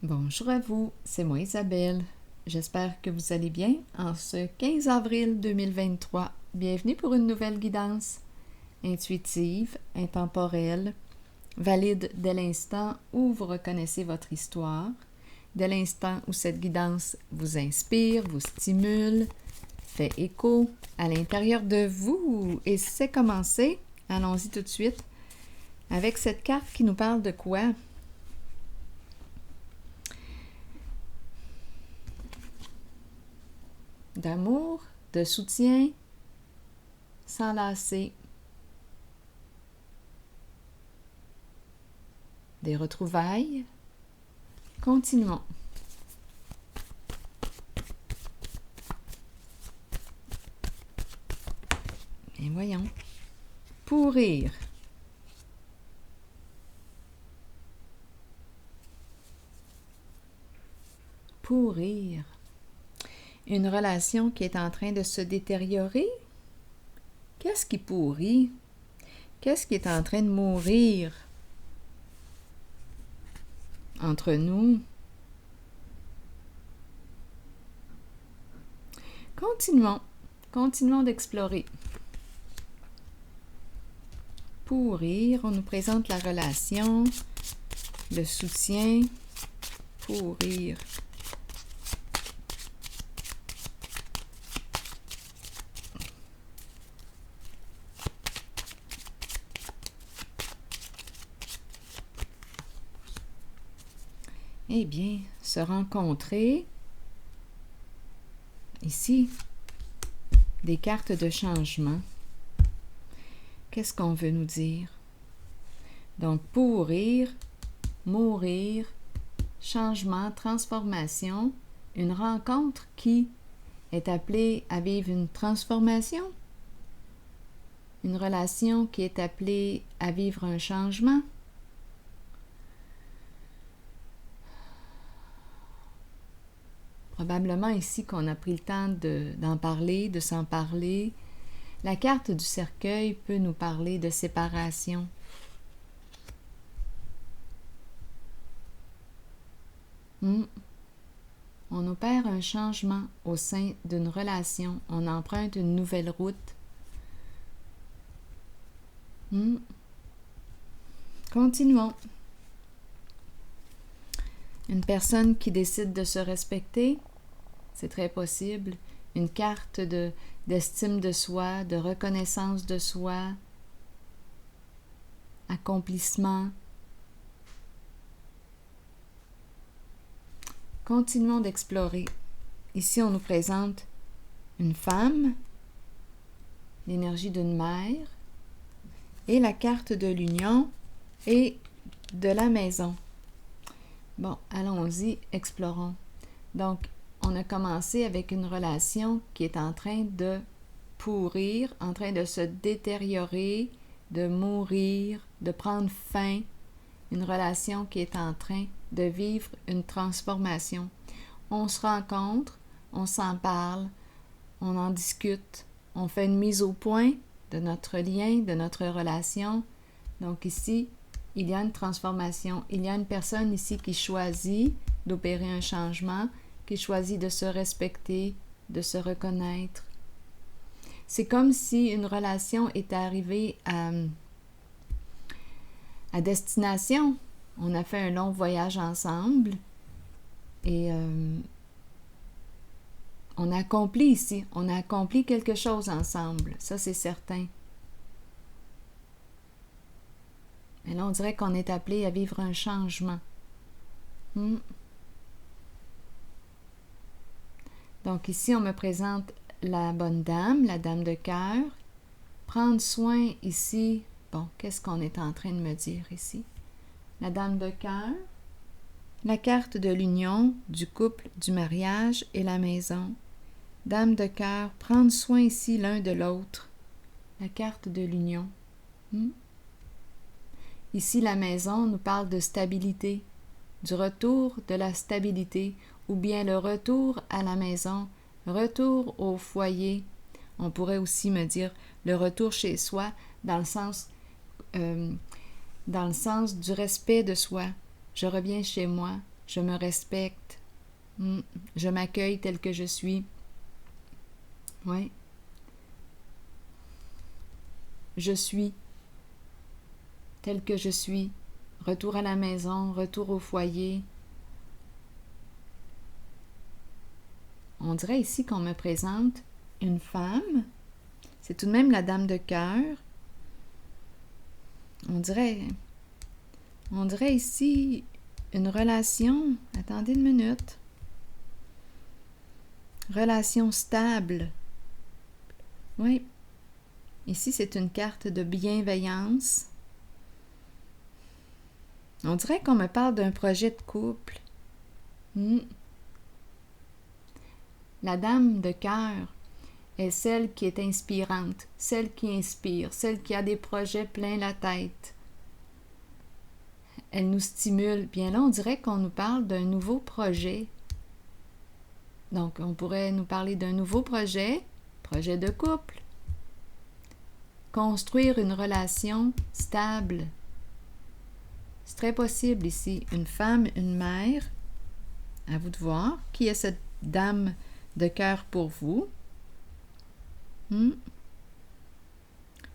Bonjour à vous, c'est moi Isabelle. J'espère que vous allez bien en ce 15 avril 2023. Bienvenue pour une nouvelle guidance intuitive, intemporelle, valide dès l'instant où vous reconnaissez votre histoire, dès l'instant où cette guidance vous inspire, vous stimule, fait écho à l'intérieur de vous. Et c'est commencé, allons-y tout de suite, avec cette carte qui nous parle de quoi? D'amour, de soutien, s'enlacer, des retrouvailles. Continuons. Et voyons. Pourrir. Pourrir. Une relation qui est en train de se détériorer? Qu'est-ce qui pourrit? Qu'est-ce qui est en train de mourir? Entre nous. Continuons d'explorer. Pourrir, on nous présente la relation, le soutien, pourrir. Eh bien, se rencontrer, ici, des cartes de changement. Qu'est-ce qu'on veut nous dire? Donc, pourrir, mourir, changement, transformation, une rencontre qui est appelée à vivre une transformation, une relation qui est appelée à vivre un changement. Probablement ici qu'on a pris le temps d'en parler, de s'en parler. La carte du cercueil peut nous parler de séparation. On opère un changement au sein d'une relation. On emprunte une nouvelle route. Continuons. Une personne qui décide de se respecter, c'est très possible. Une carte d'estime de soi, de reconnaissance de soi, accomplissement. Continuons d'explorer. Ici, on nous présente une femme, l'énergie d'une mère, et la carte de l'union et de la maison. Bon, allons-y, explorons. Donc, on a commencé avec une relation qui est en train de pourrir, en train de se détériorer, de mourir, de prendre fin. Une relation qui est en train de vivre une transformation. On se rencontre, on s'en parle, on en discute, on fait une mise au point de notre lien, de notre relation. Donc ici, il y a une transformation. Il y a une personne ici qui choisit d'opérer un changement, qui choisit de se respecter, de se reconnaître. C'est comme si une relation était arrivée à destination. On a fait un long voyage ensemble et on a accompli ici. On a accompli quelque chose ensemble. Ça, c'est certain. Mais là, on dirait qu'on est appelé à vivre un changement. Donc ici, on me présente la bonne dame, la dame de cœur. Prendre soin ici. Bon, qu'est-ce qu'on est en train de me dire ici? La dame de cœur. La carte de l'union, du couple, du mariage et la maison. Dame de cœur, prendre soin ici l'un de l'autre. La carte de l'union. Ici, la maison nous parle de stabilité, du retour de la stabilité, ou bien le retour à la maison, retour au foyer. On pourrait aussi me dire le retour chez soi dans le sens du respect de soi. Je reviens chez moi, Je me respecte. Je m'accueille tel que je suis. Oui. Je suis tel que je suis. Retour à la maison, retour au foyer. On dirait ici qu'on me présente une femme. C'est tout de même la dame de cœur. On dirait ici une relation. Attendez une minute. Relation stable. Oui. Ici, c'est une carte de bienveillance. On dirait qu'on me parle d'un projet de couple. La dame de cœur est celle qui est inspirante, celle qui inspire, celle qui a des projets plein la tête. Elle nous stimule. Bien là, on dirait qu'on nous parle d'un nouveau projet. Donc, on pourrait nous parler d'un nouveau projet de couple. Construire une relation stable. C'est très possible ici. Une femme, une mère, à vous de voir. Qui est cette dame de cœur pour vous?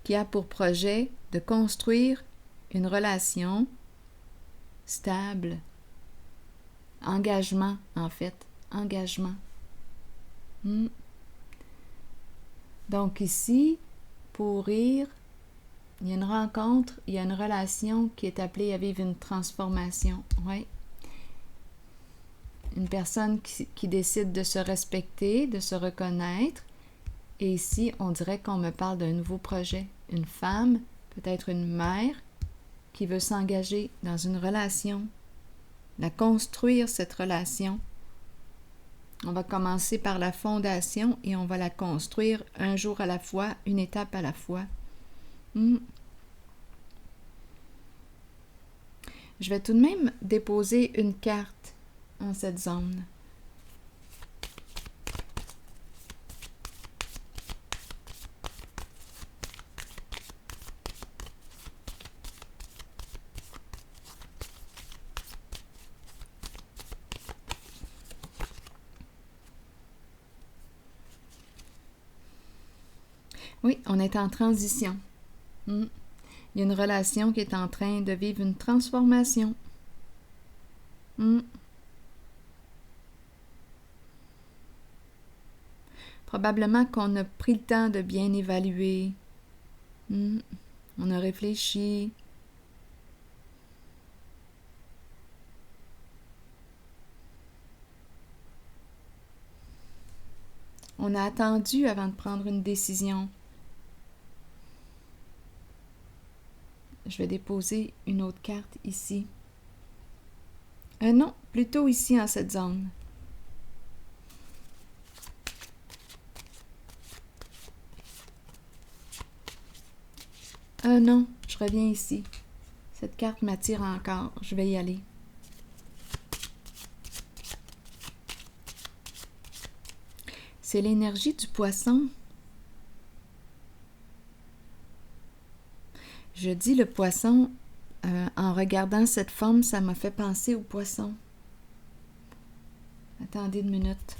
Qui a pour projet de construire une relation stable. Engagement, en fait. Engagement. Donc ici, pour rire, il y a une rencontre, il y a une relation qui est appelée à vivre une transformation. Oui. Une personne qui décide de se respecter, de se reconnaître. Et ici, on dirait qu'on me parle d'un nouveau projet. Une femme, peut-être une mère, qui veut s'engager dans une relation, la construire, cette relation. On va commencer par la fondation et on va la construire un jour à la fois, une étape à la fois. Je vais tout de même déposer une carte en cette zone. Oui, on est en transition. Il y a une relation qui est en train de vivre une transformation. Probablement qu'on a pris le temps de bien évaluer. On a réfléchi. On a attendu avant de prendre une décision. Je vais déposer une autre carte ici. Non, plutôt ici en cette zone. Non, je reviens ici. Cette carte m'attire encore. Je vais y aller. C'est l'énergie du poisson. Je dis le poisson, en regardant cette forme, ça m'a fait penser au poisson. Attendez une minute.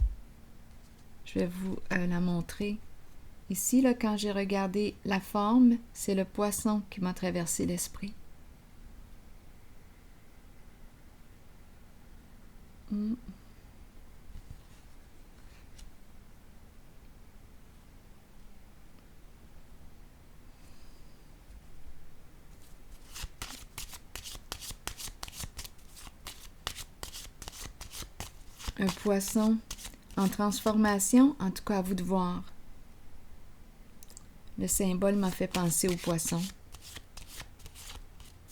Je vais vous la montrer. Ici, là, quand j'ai regardé la forme, c'est le poisson qui m'a traversé l'esprit. Un poisson en transformation, en tout cas à vous de voir. Le symbole m'a fait penser au poisson.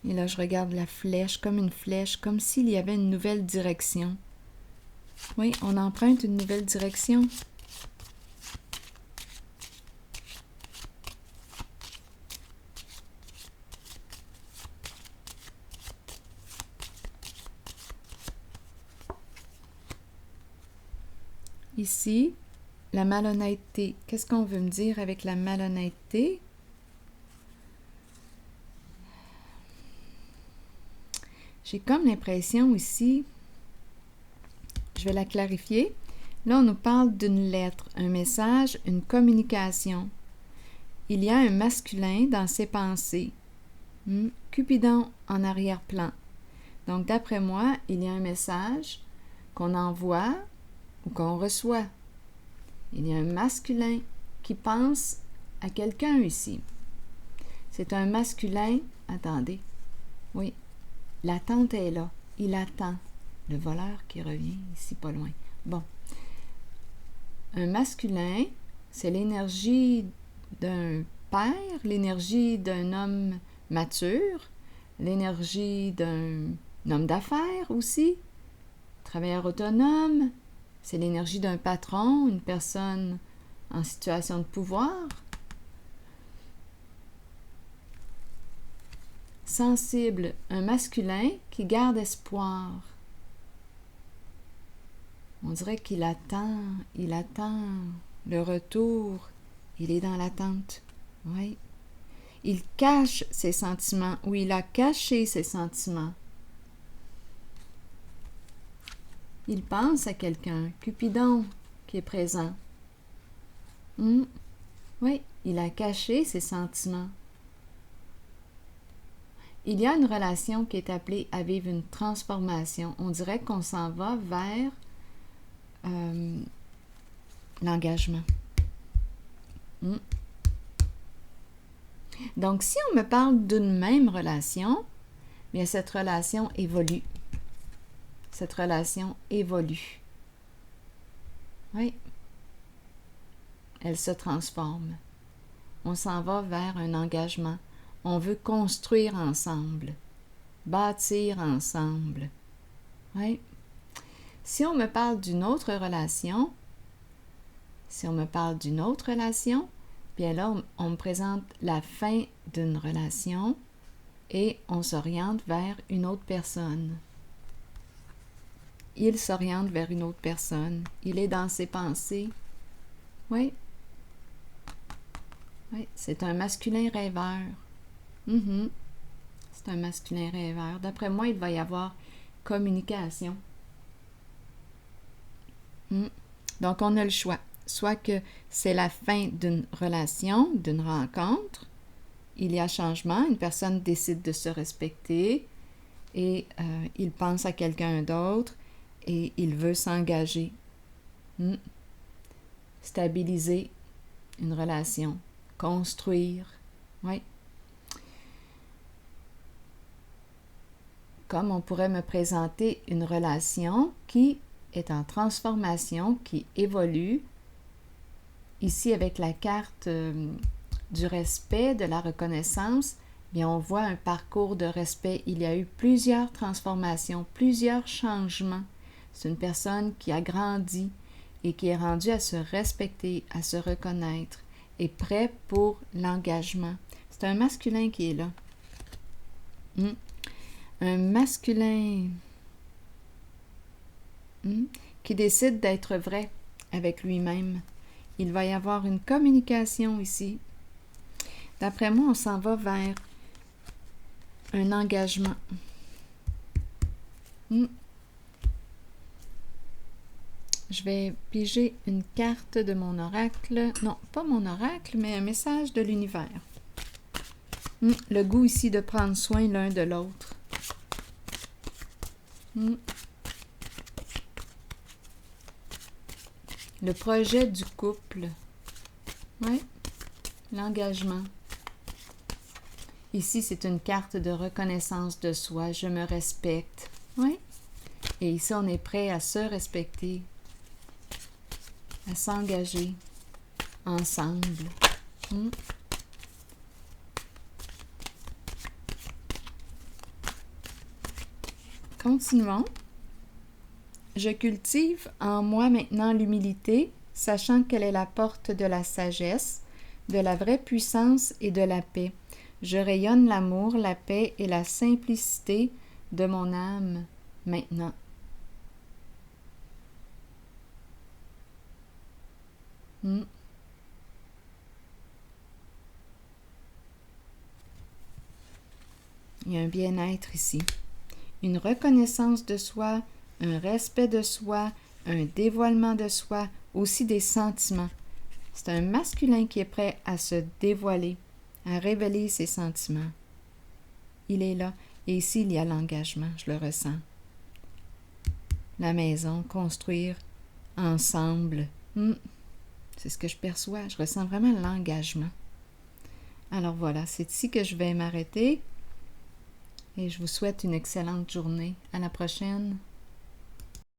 Et là, je regarde la flèche, comme une flèche, comme s'il y avait une nouvelle direction. Oui, on emprunte une nouvelle direction. Ici, la malhonnêteté. Qu'est-ce qu'on veut me dire avec la malhonnêteté? J'ai comme l'impression ici je vais la clarifier. Là, on nous parle d'une lettre, un message, une communication. Il y a un masculin dans ses pensées. Cupidon en arrière-plan. Donc, d'après moi, il y a un message qu'on envoie ou qu'on reçoit. Il y a un masculin qui pense à quelqu'un ici. C'est un masculin... Attendez. Oui. L'attente est là. Il attend. Le voleur qui revient ici pas loin. Bon. Un masculin, c'est l'énergie d'un père, l'énergie d'un homme mature, l'énergie d'un homme d'affaires aussi, travailleur autonome, c'est l'énergie d'un patron, une personne en situation de pouvoir. Sensible, un masculin qui garde espoir. On dirait qu'il attend le retour. Il est dans l'attente. Oui. Il cache ses sentiments ou il a caché ses sentiments. Il pense à quelqu'un, Cupidon, qui est présent. Oui, il a caché ses sentiments. Il y a une relation qui est appelée à vivre une transformation. On dirait qu'on s'en va vers l'engagement. Donc, si on me parle d'une même relation, bien cette relation évolue. Cette relation évolue. Oui. Elle se transforme. On s'en va vers un engagement. On veut construire ensemble, bâtir ensemble. Oui. Si on me parle d'une autre relation, bien là, on me présente la fin d'une relation et on s'oriente vers une autre personne. Il s'oriente vers une autre personne. Il est dans ses pensées. Oui. Oui, c'est un masculin rêveur. C'est un masculin rêveur. D'après moi, il va y avoir communication. Donc, on a le choix. Soit que c'est la fin d'une relation, d'une rencontre, il y a changement, une personne décide de se respecter et il pense à quelqu'un d'autre et il veut s'engager. Stabiliser une relation, construire. Oui. Comme on pourrait me présenter une relation qui est en transformation, qui évolue. Ici, avec la carte du respect, de la reconnaissance, bien, on voit un parcours de respect. Il y a eu plusieurs transformations, plusieurs changements. C'est une personne qui a grandi et qui est rendue à se respecter, à se reconnaître et prêt pour l'engagement. C'est un masculin qui est là. Un masculin qui décide d'être vrai avec lui-même. Il va y avoir une communication ici. D'après moi, on s'en va vers un engagement. Je vais piger une carte de mon oracle. Non, pas mon oracle, mais un message de l'univers. Le goût ici de prendre soin l'un de l'autre. Le projet du couple. Oui, l'engagement. Ici, c'est une carte de reconnaissance de soi. Je me respecte. Oui. Et ici, on est prêt à se respecter, à s'engager ensemble. Continuons. Je cultive en moi maintenant l'humilité, sachant qu'elle est la porte de la sagesse, de la vraie puissance et de la paix. Je rayonne l'amour, la paix et la simplicité de mon âme maintenant. Il y a un bien-être ici. Une reconnaissance de soi, un respect de soi, un dévoilement de soi, aussi des sentiments. C'est un masculin qui est prêt à se dévoiler, à révéler ses sentiments. Il est là. Et ici, il y a l'engagement, je le ressens. La maison, construire ensemble. C'est ce que je perçois. Je ressens vraiment l'engagement. Alors voilà, c'est ici que je vais m'arrêter. Et je vous souhaite une excellente journée. À la prochaine.